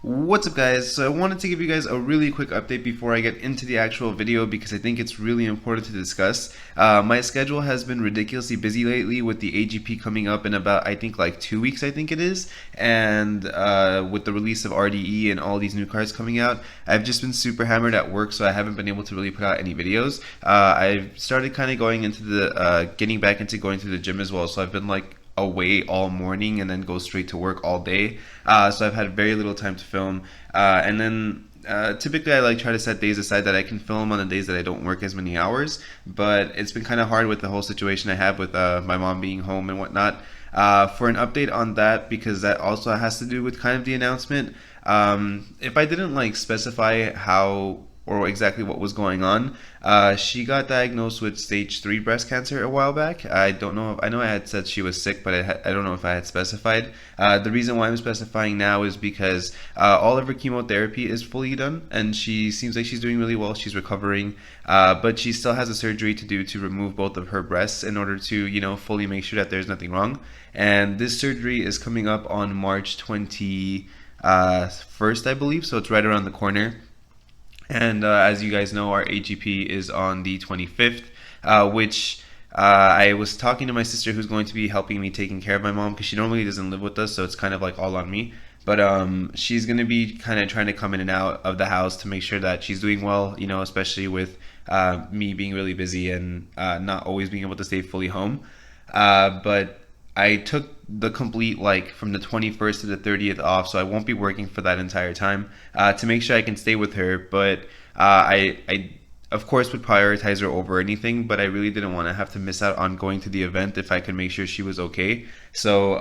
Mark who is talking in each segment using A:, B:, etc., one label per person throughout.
A: What's up, guys? So I wanted to give you guys a really quick update before I get into the actual video because I think it's really important to discuss. My schedule has been ridiculously busy lately with the AGP coming up in about, I think, like 2 weeks, I think it is. And with the release of RDE and all these new cards coming out, I've just been super hammered at work, so I haven't been able to really put out any videos. I've started kind of going into getting back into going to the gym as well, so I've been like away all morning and then go straight to work all day. So I've had very little time to film. And then typically I like try to set days aside that I can film on the days that I don't work as many hours. But it's been kind of hard with the whole situation I have with my mom being home and whatnot. For an update on that, because that also has to do with kind of the announcement. If I didn't like specify how or exactly what was going on. She got diagnosed with stage 3 breast cancer a while back. I don't know if I know I had said she was sick, but I don't know if I had specified. The reason why I'm specifying now is because all of her chemotherapy is fully done, and she seems like she's doing really well. She's recovering, but she still has a surgery to do to remove both of her breasts in order to, fully make sure that there's nothing wrong. And this surgery is coming up on March 21st, I believe, so it's right around the corner. And as you guys know, our AGP is on the 25th, which I was talking to my sister who's going to be helping me taking care of my mom because she normally doesn't live with us, so it's kind of like all on me. But she's going to be kind of trying to come in and out of the house to make sure that she's doing well, especially with me being really busy and not always being able to stay fully home. But I took the complete like from the 21st to the 30th off, so I won't be working for that entire time to make sure I can stay with her. But I of course would prioritize her over anything, but I really didn't want to have to miss out on going to the event if I could make sure she was okay. So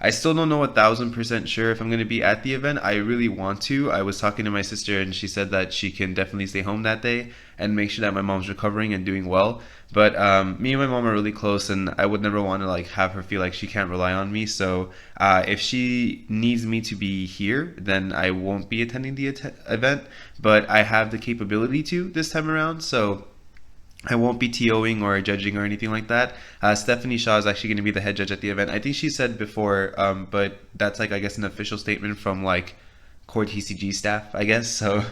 A: I still don't know 1,000% sure if I'm going to be at the event. I really want to. I was talking to my sister and she said that she can definitely stay home that day and make sure that my mom's recovering and doing well. But me and my mom are really close, and I would never want to like have her feel like she can't rely on me. So if she needs me to be here, then I won't be attending the event. But I have the capability to this time around, so I won't be TOing or judging or anything like that. Stephanie Shaw is actually going to be the head judge at the event. I think she said before, but that's like I guess an official statement from like CoreTCG staff, I guess. So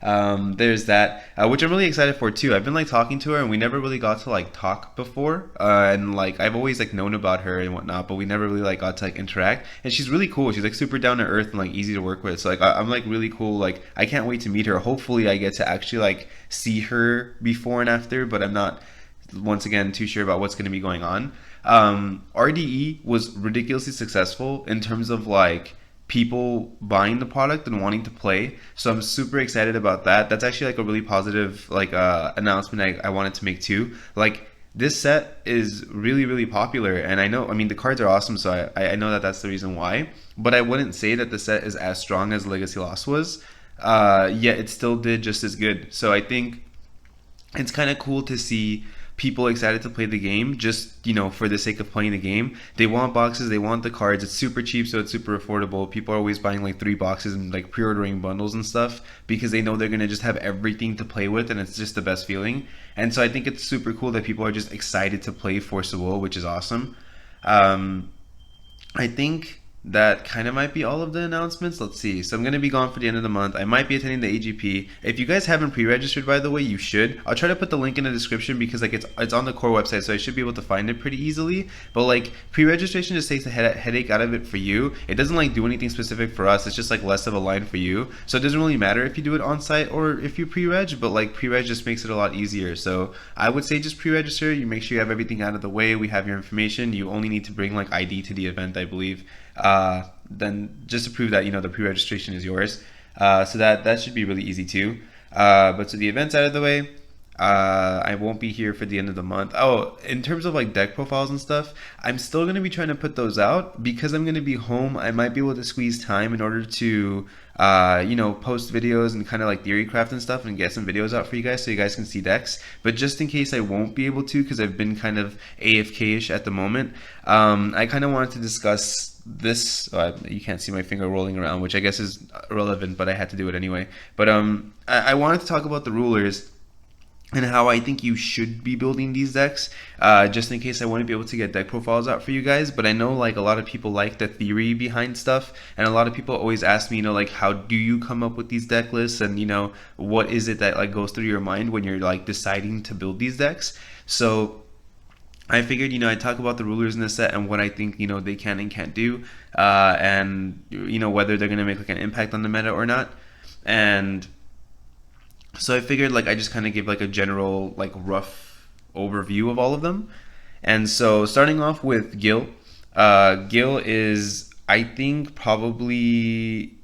A: there's that, which I'm really excited for too. I've been like talking to her, and we never really got to like talk before. And like I've always like known about her and whatnot, but we never really like got to like interact. And she's really cool. She's like super down to earth and like easy to work with. So like I'm like really cool. Like I can't wait to meet her. Hopefully I get to actually like see her before and after, but I'm not once again too sure about what's going to be going on. RDE was ridiculously successful in terms of like people buying the product and wanting to play, so I'm super excited about that. That's actually like a really positive like announcement I wanted to make too. Like this set is really popular, and I mean the cards are awesome, so I know that that's the reason why, but I wouldn't say that the set is as strong as Legacy Lost was, yet it still did just as good. So I think it's kind of cool to see people excited to play the game just for the sake of playing the game. They want boxes, they want the cards. It's super cheap, so it's super affordable. People are always buying like 3 boxes and like pre-ordering bundles and stuff because they know they're gonna just have everything to play with, and it's just the best feeling. And so I think it's super cool that people are just excited to play Force of Will, which is awesome. I think that kind of might be all of the announcements. Let's see. So I'm going to be gone for the end of the month. I might be attending the AGP. If you guys haven't pre-registered, by the way, you should. I'll try to put the link in the description because like it's on the core website, so I should be able to find it pretty easily. But like pre-registration just takes the headache out of it for you. It doesn't like do anything specific for us. It's just like less of a line for you. So it doesn't really matter if you do it on site or if you pre-reg, but like pre-reg just makes it a lot easier. So I would say just pre-register. You make sure you have everything out of the way. We have your information. You only need to bring like ID to the event, I believe. Then just to prove that the pre-registration is yours. So that should be really easy too. But so the event's out of the way. I won't be here for the end of the month. Oh, in terms of like deck profiles and stuff, I'm still going to be trying to put those out because I'm going to be home. I might be able to squeeze time in order to post videos and kind of like theory craft and stuff and get some videos out for you guys so you guys can see decks. But just in case I won't be able to because I've been kind of AFK-ish at the moment, I kind of wanted to discuss this. You can't see my finger rolling around, which I guess is irrelevant, but I had to do it anyway. But I wanted to talk about the rulers and how I think you should be building these decks, just in case I want to be able to get deck profiles out for you guys. But I know like a lot of people like the theory behind stuff, and a lot of people always ask me, like how do you come up with these deck lists, and what is it that like goes through your mind when you're like deciding to build these decks. So I figured, I'd talk about the rulers in this set and what I think, they can and can't do, and whether they're gonna make like an impact on the meta or not. And so I figured like I just kind of give like a general like rough overview of all of them. And so starting off with Gil, Gil is, I think, probably,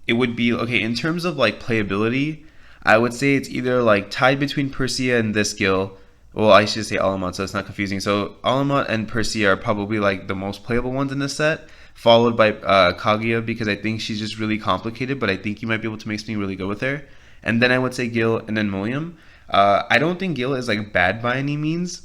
A: it would be okay in terms of like playability. I would say it's either like tied between Persia and this Gil. Well, I should say Alamut, so it's not confusing. So Alamut and Persia are probably like the most playable ones in this set, followed by Kaguya, because I think she's just really complicated, but I think you might be able to make something really good with her. And then I would say Gil and then Millium. I don't think Gil is like bad by any means.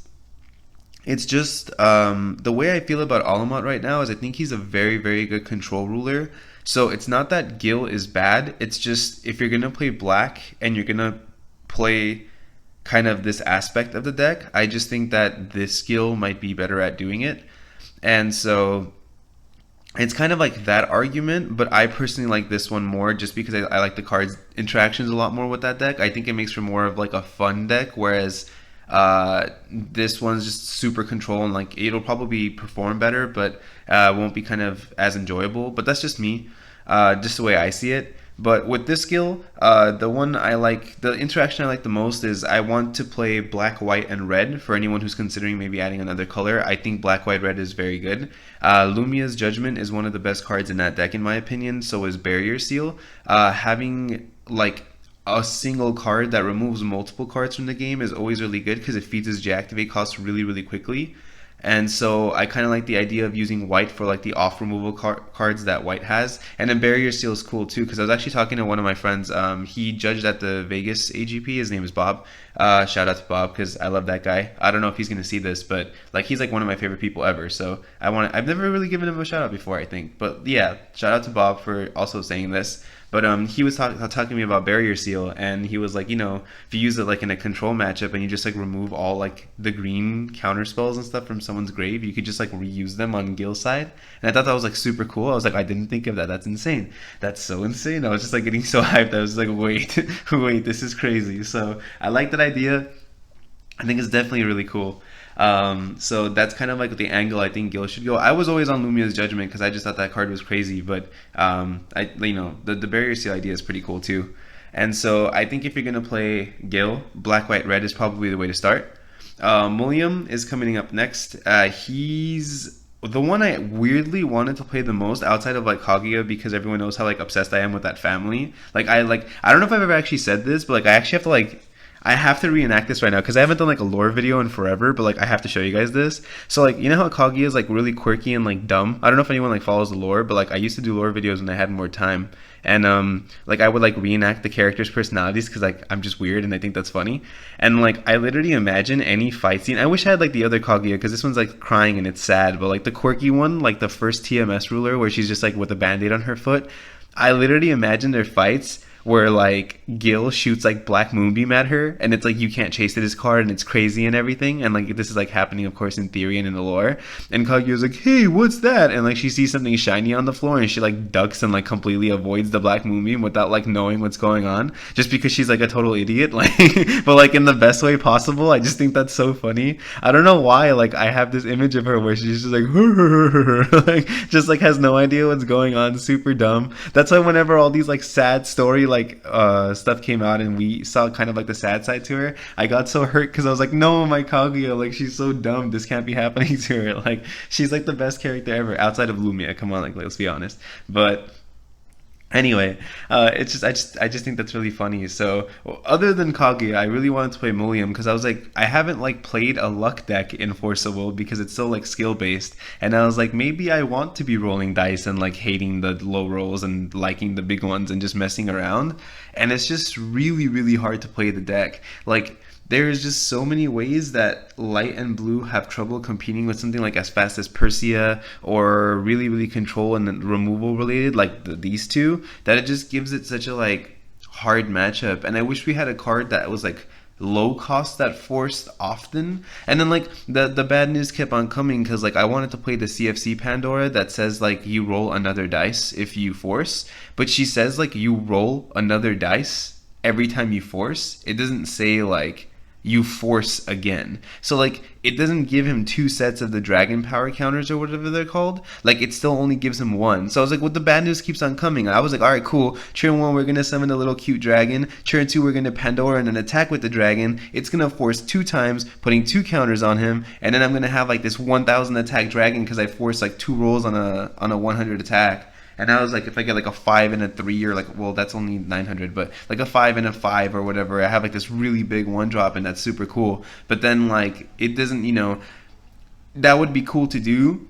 A: It's just the way I feel about Alamut right now is I think he's a very, very good control ruler. So it's not that Gil is bad. It's just if you're going to play black and you're going to play kind of this aspect of the deck, I just think that this skill might be better at doing it. And so it's kind of like that argument, but I personally like this one more just because I like the cards interactions a lot more with that deck. I think it makes for more of like a fun deck, whereas this one's just super control and like it'll probably perform better, but won't be kind of as enjoyable. But that's just me, just the way I see it. But with this skill, the one I like, the interaction I like the most is I want to play black, white, and red. For anyone who's considering maybe adding another color, I think black, white, red is very good. Lumia's Judgment is one of the best cards in that deck in my opinion, so is Barrier Seal. Having like a single card that removes multiple cards from the game is always really good because it feeds his deactivate cost really, really quickly. And so I kind of like the idea of using white for like the off removal cards that white has. And then Barrier Seal is cool too, because I was actually talking to one of my friends. He judged at the Vegas AGP. His name is Bob. Shout out to Bob because I love that guy. I don't know if he's gonna see this, but like he's like one of my favorite people ever. So I've never really given him a shout out before, I think. But yeah, shout out to Bob for also saying this. But he was talking to me about Barrier Seal, and he was like, if you use it like in a control matchup and you just like remove all like the green counter spells and stuff from someone's grave, you could just like reuse them on Gil's side. And I thought that was like super cool. I was like, I didn't think of that. That's insane. That's so insane. I was just like getting so hyped. I was like, wait, wait, this is crazy. So I like that idea. I think it's definitely really cool. So that's kind of like the angle I think Gil should go. I was always on Lumia's Judgment because I just thought that card was crazy, but the Barrier Seal idea is pretty cool too. And so I think if you're gonna play Gil, black, white, red is probably the way to start. Millium is coming up next. He's the one I weirdly wanted to play the most outside of like Kaguya because everyone knows how like obsessed I am with that family. I don't know if I've ever actually said this, but like I actually have to I have to reenact this right now because I haven't done like a lore video in forever, but like I have to show you guys this. So like how Kaguya is like really quirky and like dumb. I don't know if anyone like follows the lore, but like I used to do lore videos when I had more time, and like I would like reenact the characters' personalities because like I'm just weird and I think that's funny. And like I literally imagine any fight scene. I wish I had like the other Kaguya because this one's like crying and it's sad, but like the quirky one, like the first TMS ruler where she's just like with a band-aid on her foot. I literally imagine their fights where like Gil shoots like Black Moonbeam at her and it's like you can't chase it as card and it's crazy and everything, and like this is like happening of course in theory and in the lore, and Kaguya's like, hey, what's that? And like she sees something shiny on the floor and she like ducks and like completely avoids the Black Moonbeam without like knowing what's going on just because she's like a total idiot, like but like in the best way possible. I just think that's so funny. I don't know why like I have this image of her where she's just like like just like has no idea what's going on, super dumb. That's why whenever all these like sad story stuff came out and we saw kind of like the sad side to her, I got so hurt because I was like, no, my Kaguya, like she's so dumb, this can't be happening to her. Like she's like the best character ever outside of Lumia, come on, like let's be honest. But anyway, it's just I just think that's really funny. So other than Kaguya, I really wanted to play Millium because I was like, I haven't like played a luck deck in Force of Will because it's so like skill based, and I was like, maybe I want to be rolling dice and like hating the low rolls and liking the big ones and just messing around. And it's just really, really hard to play the deck. Like there's just so many ways that light and blue have trouble competing with something like as fast as Persia or really, really control and removal related like these two, that it just gives it such a like hard matchup. And I wish we had a card that was like low cost that forced often. And then like the bad news kept on coming because like I wanted to play the CFC Pandora that says like you roll another dice if you force, but she says like you roll another dice every time you force. It doesn't say like you force again. So like it doesn't give him two sets of the dragon power counters or whatever they're called. Like it still only gives him one. So I was like, well, the bad news keeps on coming. I was like, all right, cool. Turn one, we're gonna summon a little cute dragon. Turn two, we're gonna Pandora and an attack with the dragon. It's gonna force two times, putting two counters on him, and then I'm gonna have like this 1,000 attack dragon because I forced like two rolls on a 100 attack. And I was like, if I get like a 5 and a 3, or like, well, that's only 900, but like a 5 and a 5 or whatever, I have like this really big one drop, and that's super cool. But then like it doesn't, that would be cool to do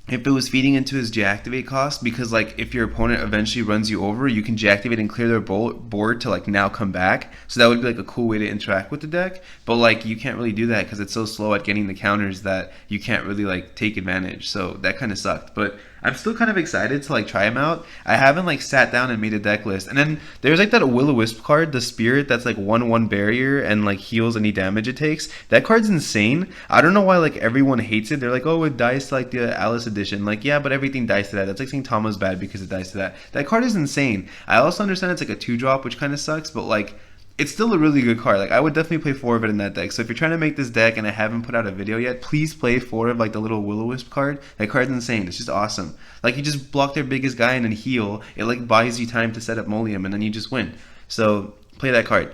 A: if it was feeding into his deactivate cost, because like if your opponent eventually runs you over, you can deactivate and clear their board to like now come back. So that would be like a cool way to interact with the deck. But like you can't really do that because it's so slow at getting the counters that you can't really like take advantage. So that kind of sucked. But I'm still kind of excited to like try him out. I haven't like sat down and made a deck list. And then there's like that Will-O-Wisp card, the Spirit, that's like 1/1 barrier and like heals any damage it takes. That card's insane. I don't know why like everyone hates it. They're like, oh, it dies to like the Alice edition. Like, yeah, but everything dies to that. That's like saying Tama's bad because it dies to that. That card is insane. I also understand it's like a 2-drop, which kind of sucks, but like it's still a really good card. Like I would definitely play 4 of it in that deck. So if you're trying to make this deck and I haven't put out a video yet, please play 4 of like the little Will-O-Wisp card. That card's insane. It's just awesome. Like you just block their biggest guy and then heal. It like buys you time to set up Millium and then you just win. So play that card.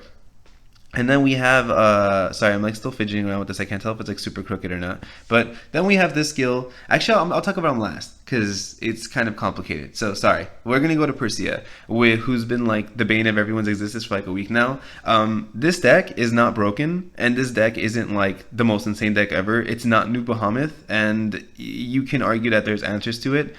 A: And then we have, sorry, I'm like still fidgeting around with this. I can't tell if it's like super crooked or not. But then we have this skill. Actually, I'll talk about him last because it's kind of complicated. So sorry. We're going to go to Persia, who's been like the bane of everyone's existence for like a week now. This deck is not broken, and this deck isn't like the most insane deck ever. It's not New Bahamut, and you can argue that there's answers to it.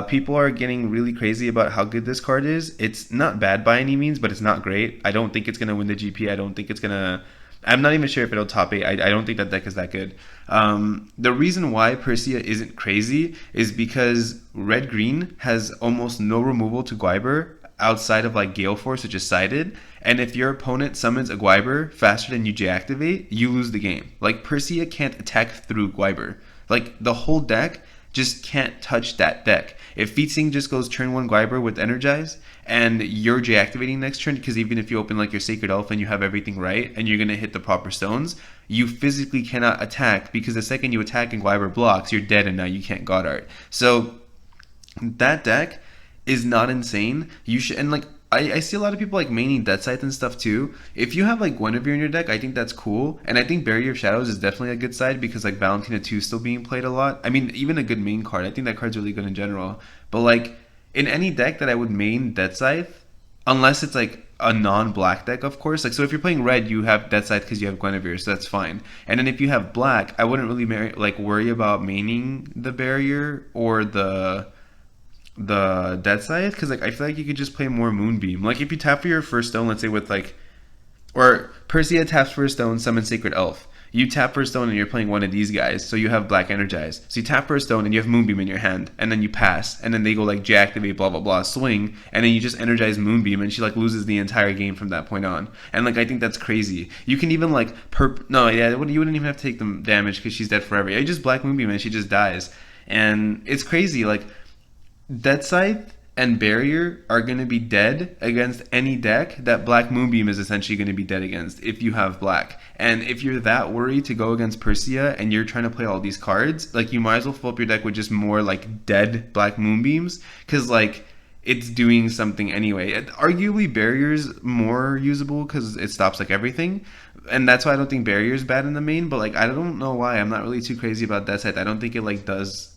A: People are getting really crazy about how good this card is. It's not bad by any means, but it's not great. I don't think it's going to win the GP. I don't think it's going to... I'm not even sure if it'll top 8. I don't think that deck is that good. The reason why Persia isn't crazy is because Red-Green has almost no removal to Gwyber outside of like Gale Force, which is sided. And if your opponent summons a Gwyber faster than you deactivate, you lose the game. Like Persia can't attack through Gwyber. Like the whole deck just can't touch that deck. If Feetsing just goes turn 1 Gwyber with Energize, and you're deactivating next turn, because even if you open like your Sacred Elf and you have everything right, and you're going to hit the proper stones, you physically cannot attack, because the second you attack and Gwyber blocks, you're dead and now you can't God Art. So that deck is not insane. You should, and like, I see a lot of people like maining Dead Scythe and stuff too. If you have like Guinevere in your deck, I think that's cool. And I think Barrier of Shadows is definitely a good side because like Valentina 2 is still being played a lot. I mean, even a good main card. I think that card's really good in general. But like in any deck that I would main Dead Scythe, unless it's like a non-black deck, of course. Like, so if you're playing red, you have Dead Scythe because you have Guinevere, so that's fine. And then if you have black, I wouldn't really worry about maining the Barrier or the Dead Scythe, because like I feel like you could just play more Moonbeam. Like if you tap for your first stone, let's say with like, or Persia taps for a stone, summon Sacred Elf. You tap for a stone and you're playing one of these guys, so you have black Energize. So you tap for a stone and you have Moonbeam in your hand, and then you pass, and then they go like deactivate, blah blah blah, swing, and then you just energize Moonbeam, and she like loses the entire game from that point on. And like I think that's crazy. You can even like you wouldn't even have to take the damage because she's dead forever. You just black Moonbeam and she just dies, and it's crazy. Like Dead Scythe and Barrier are going to be dead against any deck that Black Moonbeam is essentially going to be dead against if you have black. And if you're that worried to go against Persia and you're trying to play all these cards, like you might as well fill up your deck with just more like dead Black Moonbeams, because like it's doing something anyway. Arguably Barrier's more usable because it stops like everything, and that's why I don't think Barrier's bad in the main. But like I don't know why I'm not really too crazy about Dead Scythe. I don't think it like does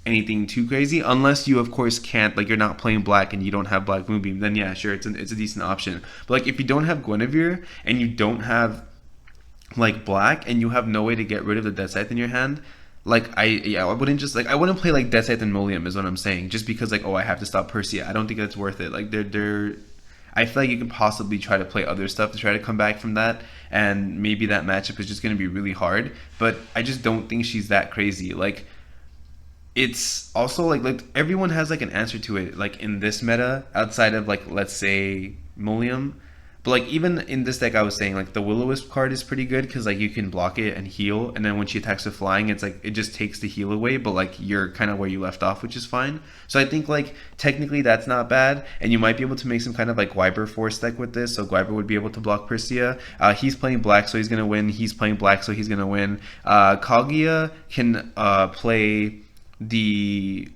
A: anything too crazy, unless you of course can't, like you're not playing black and you don't have Black Moonbeam, then yeah, sure, it's a decent option. But like if you don't have Guinevere and you don't have like black and you have no way to get rid of the Dead Scythe in your hand, like I wouldn't play like Dead Scythe and Millium is what I'm saying, just because like, oh, I have to stop Persia. I don't think that's worth it. Like I feel like you can possibly try to play other stuff to try to come back from that, and maybe that matchup is just going to be really hard, but I just don't think she's that crazy. Like it's also like everyone has like an answer to it, like in this meta outside of like, let's say Millium. But like even in this deck, I was saying like the Will-O-Wisp card is pretty good because like you can block it and heal, and then when she attacks with flying, it's like it just takes the heal away, but like you're kind of where you left off, which is fine. So I think like technically that's not bad, and you might be able to make some kind of like Gwyber Force deck with this. So Gwyber would be able to block Persia. He's playing black, so he's gonna win. He's playing black, so he's gonna win. Kaguya can play the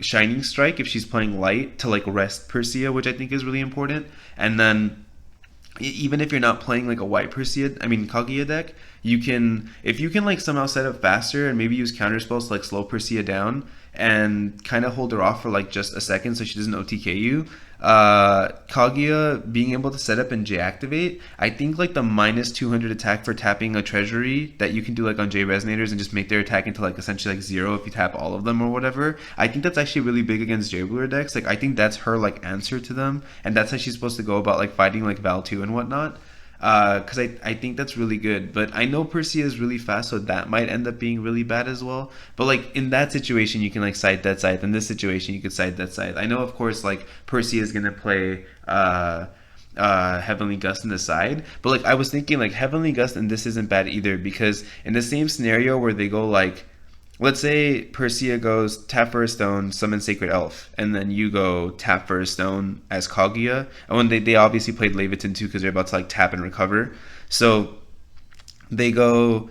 A: Shining Strike if she's playing light to like rest Persia, which I think is really important, and then even if you're not playing like a white Persia, I mean Kaguya deck, you can, if you can like somehow set up faster and maybe use counter spells to like slow Persia down and kind of hold her off for like just a second so she doesn't OTK you. Kaguya being able to set up and J activate, I think like the minus 200 attack for tapping a treasury that you can do like on J resonators and just make their attack into like essentially like 0 if you tap all of them or whatever. I think that's actually really big against J ruler decks. Like I think that's her like answer to them, and that's how she's supposed to go about like fighting like Val 2 and whatnot. Because I think that's really good. But I know Persia is really fast, so that might end up being really bad as well. But like in that situation, you can like side that side. In this situation, you could side that side. I know, of course, like Persia is gonna play Heavenly Gust in the side, but like I was thinking like Heavenly Gust and this isn't bad either, because in the same scenario where they go like, let's say Persia goes tap for a stone, summon Sacred Elf, and then you go tap for a stone as Kaguya. And when they obviously played Leviathan too because they're about to like tap and recover. So they go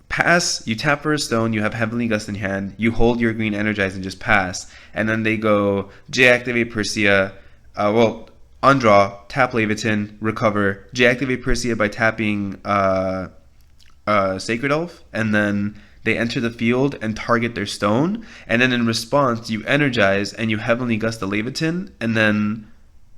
A: pass, you tap for a stone, you have Heavenly Gust in hand, you hold your green Energize and just pass. And then they go J activate Persia, on draw, tap Leviathan, recover, J activate Persia by tapping Sacred Elf, and then they enter the field and target their stone, and then in response you energize and you Heavenly Gust the Leviathan, and then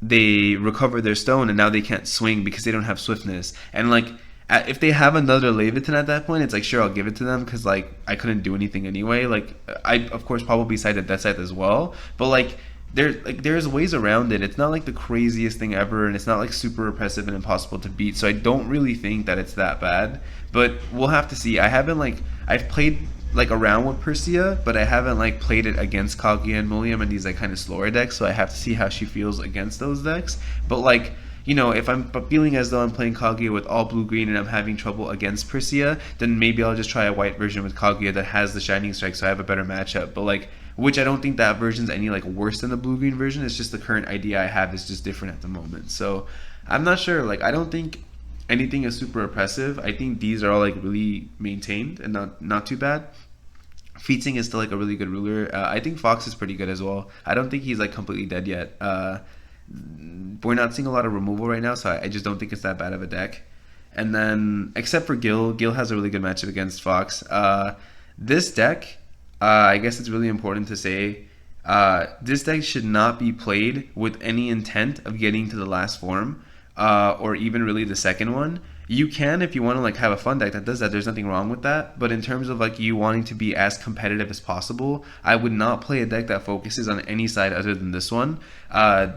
A: they recover their stone, and now they can't swing because they don't have swiftness. And like if they have another Leviathan at that point, it's like sure, I'll give it to them because like I couldn't do anything anyway. Like I of course probably sided that side as well, but like there's ways around it. It's not like the craziest thing ever, and it's not like super oppressive and impossible to beat. So I don't really think that it's that bad, but we'll have to see. I've played like around with Persia, but I haven't like played it against Gil and Millium and these like kind of slower decks. So I have to see how she feels against those decks. But like, you know, if I'm feeling as though I'm playing Kaguya with all blue-green and I'm having trouble against Persia, then maybe I'll just try a white version with Kaguya that has the Shining Strike, so I have a better matchup. But like, which I don't think that version's any like worse than the blue-green version. It's just the current idea I have is just different at the moment. So I'm not sure. Like, I don't think anything is super oppressive. I think these are all like really maintained and not too bad. Featsing is still like a really good ruler. I think Fox is pretty good as well. I don't think he's like completely dead yet. We're not seeing a lot of removal right now, so I just don't think it's that bad of a deck. And then, except for Gil has a really good matchup against Fox. This deck, I guess it's really important to say, this deck should not be played with any intent of getting to the last form, or even really the second one. You can if you want to like have a fun deck that does that. There's nothing wrong with that. But in terms of like you wanting to be as competitive as possible, I would not play a deck that focuses on any side other than this one.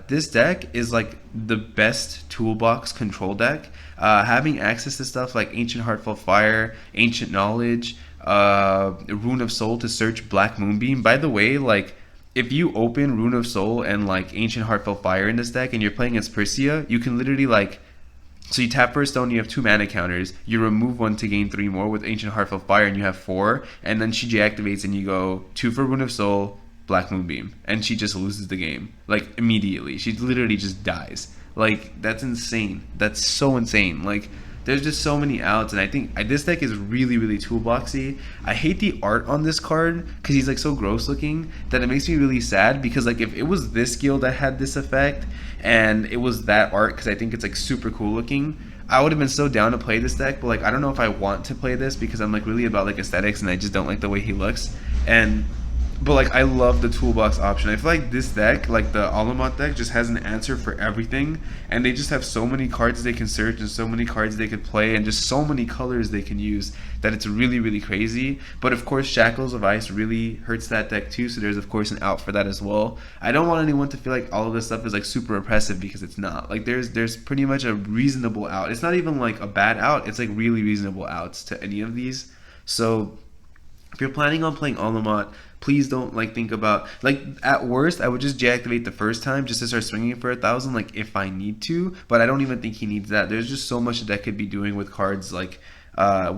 A: This deck is like the best toolbox control deck. Having access to stuff like Ancient Heartfelt Fire, Ancient Knowledge, Rune of Soul to search Black Moonbeam. By the way, like if you open Rune of Soul and like Ancient Heartfelt Fire in this deck and you're playing against Persia, you can literally like, so you tap for a stone, you have 2 mana counters, you remove 1 to gain 3 more with Ancient Heartfelt Fire, and you have 4, and then she deactivates and you go 2 for Rune of Soul, Black Moonbeam, and she just loses the game, like immediately. She literally just dies. Like, that's insane. That's so insane. Like, there's just so many outs, and I think this deck is really, really toolboxy. I hate the art on this card because he's like so gross looking that it makes me really sad, because like if it was this guild that had this effect and it was that art, because I think it's like super cool looking, I would have been so down to play this deck. But like I don't know if I want to play this because I'm like really about like aesthetics and I just don't like the way he looks. But like I love the toolbox option. I feel like this deck, like the Alamat deck, just has an answer for everything, and they just have so many cards they can search and so many cards they could play and just so many colors they can use that it's really, really crazy. But of course Shackles of Ice really hurts that deck too, so there's of course an out for that as well. I don't want anyone to feel like all of this stuff is like super oppressive, because it's not. Like there's pretty much a reasonable out. It's not even like a bad out, it's like really reasonable outs to any of these. So if you're planning on playing Alamat, please don't like think about like at worst I would just deactivate the first time just to start swinging for 1,000 like if I need to, but I don't even think he needs that. There's just so much that could be doing with cards like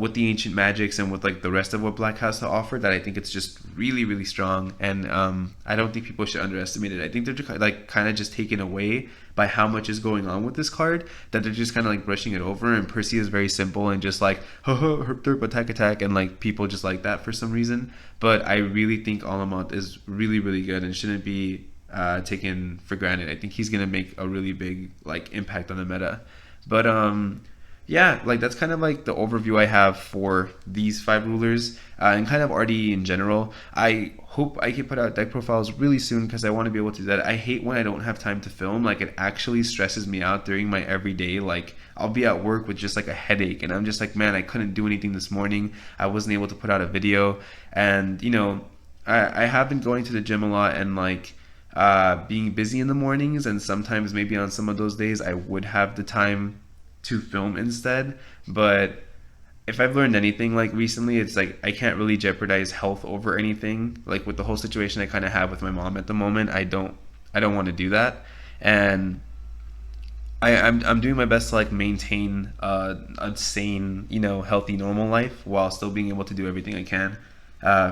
A: with the ancient magics and with like the rest of what Black has to offer that I think it's just really really strong, and I don't think people should underestimate it. I think they're like kind of just taken away by how much is going on with this card that they're just kind of like brushing it over, and Persia is very simple and just like herp derp attack and like people just like that for some reason. But I really think Alamont is really really good and shouldn't be taken for granted. I think he's gonna make a really big like impact on the meta. But yeah, like that's kind of like the overview I have for these 5 rulers and kind of RDE in general. I hope I can put out deck profiles really soon because I want to be able to do that. I hate when I don't have time to film. Like it actually stresses me out during my everyday. Like I'll be at work with just like a headache and I'm just like, man, I couldn't do anything this morning. I wasn't able to put out a video. And you know, I have been going to the gym a lot and like being busy in the mornings, and sometimes maybe on some of those days I would have the time to film instead. But if I've learned anything like recently, it's like I can't really jeopardize health over anything. Like with the whole situation I kind of have with my mom at the moment, I don't want to do that. And I'm doing my best to like maintain a sane, you know, healthy normal life while still being able to do everything I can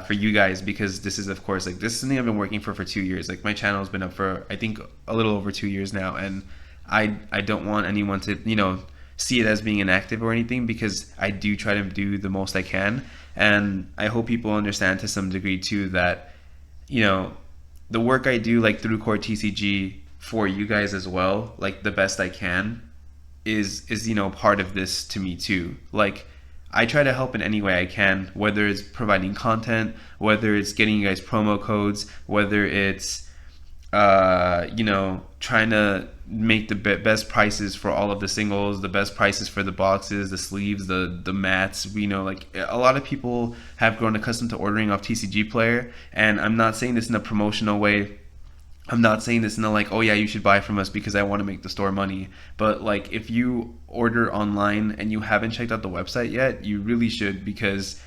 A: for you guys, because this is of course like this is something I've been working for 2 years. Like my channel has been up for I think a little over 2 years now, and I don't want anyone to, you know, see it as being inactive or anything, because I do try to do the most I can. And I hope people understand to some degree too that, you know, the work I do like through CoreTCG for you guys as well, like the best I can is you know, part of this to me too. Like I try to help in any way I can, whether it's providing content, whether it's getting you guys promo codes, whether it's you know, trying to make the best prices for all of the singles, the best prices for the boxes, the sleeves, the mats. You know, like a lot of people have grown accustomed to ordering off TCG Player, and I'm not saying this in a promotional way. I'm not saying this in a like, oh yeah, you should buy from us because I want to make the store money. But like if you order online and you haven't checked out the website yet, you really should, because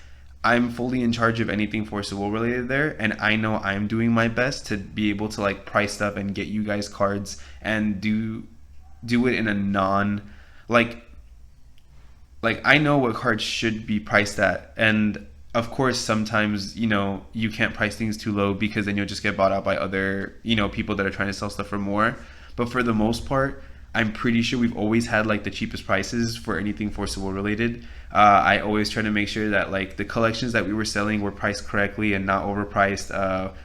A: I'm fully in charge of anything Force of Will related there, and I know I'm doing my best to be able to like price stuff and get you guys cards and do it in a non like I know what cards should be priced at. And of course sometimes, you know, you can't price things too low because then you'll just get bought out by other, you know, people that are trying to sell stuff for more. But for the most part, I'm pretty sure we've always had like the cheapest prices for anything Force of Will related. I always try to make sure that like the collections that we were selling were priced correctly and not overpriced.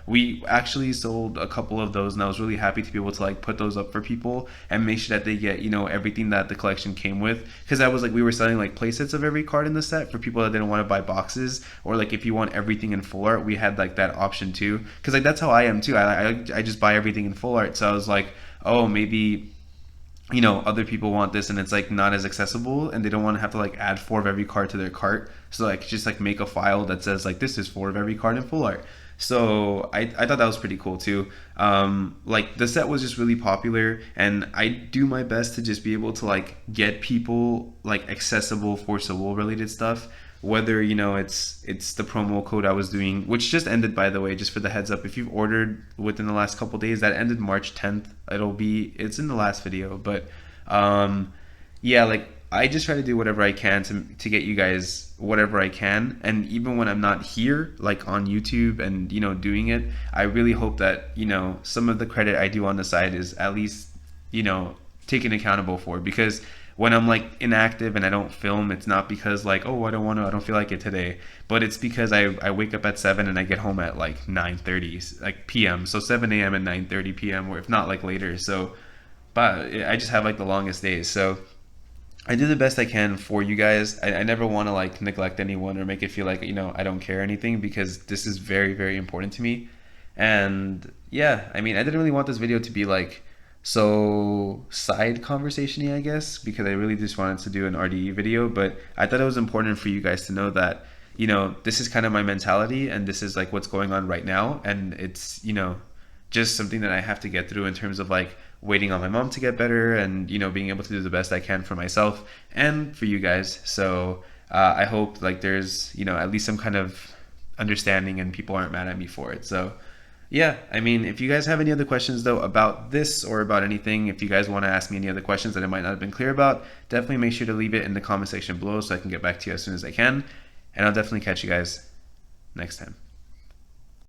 A: We actually sold a couple of those, and I was really happy to be able to like put those up for people and make sure that they get, you know, everything that the collection came with. Because I was like, we were selling like playsets of every card in the set for people that didn't want to buy boxes, or like if you want everything in full art, we had like that option too. Because like that's how I am too. I just buy everything in full art. So I was like, oh, maybe, you know, other people want this and it's like not as accessible and they don't want to have to like add 4 of every card to their cart, so like just like make a file that says like this is 4 of every card in full art. So I thought that was pretty cool too. Like the set was just really popular, and I do my best to just be able to like get people like accessible Force of Will related stuff, whether, you know, it's the promo code I was doing, which just ended, by the way, just for the heads up. If you've ordered within the last couple days, that ended March 10th. It's in the last video. But yeah, like I just try to do whatever I can to get you guys whatever I can. And even when I'm not here, like on YouTube and, you know, doing it, I really hope that, you know, some of the credit I do on the side is at least, you know, taken accountable for. Because when I'm like inactive and I don't film, it's not because like, oh, I don't feel like it today, but it's because I wake up at 7 and I get home at like 9:30 like p.m. So 7 a.m. and 9:30 p.m. or if not like later. So but I just have like the longest days. So I do the best I can for you guys. I never want to like neglect anyone or make it feel like, you know, I don't care or anything, because this is very, very important to me. And yeah, I mean, I didn't really want this video to be like so side conversation-y, I guess, because I really just wanted to do an RDE video, but I thought it was important for you guys to know that, you know, this is kind of my mentality and this is like what's going on right now, and it's, you know, just something that I have to get through in terms of like waiting on my mom to get better and, you know, being able to do the best I can for myself and for you guys. So I hope like there's, you know, at least some kind of understanding and people aren't mad at me for it. So yeah, I mean, if you guys have any other questions though about this or about anything, if you guys want to ask me any other questions that I might not have been clear about, definitely make sure to leave it in the comment section below so I can get back to you as soon as I can. And I'll definitely catch you guys next time.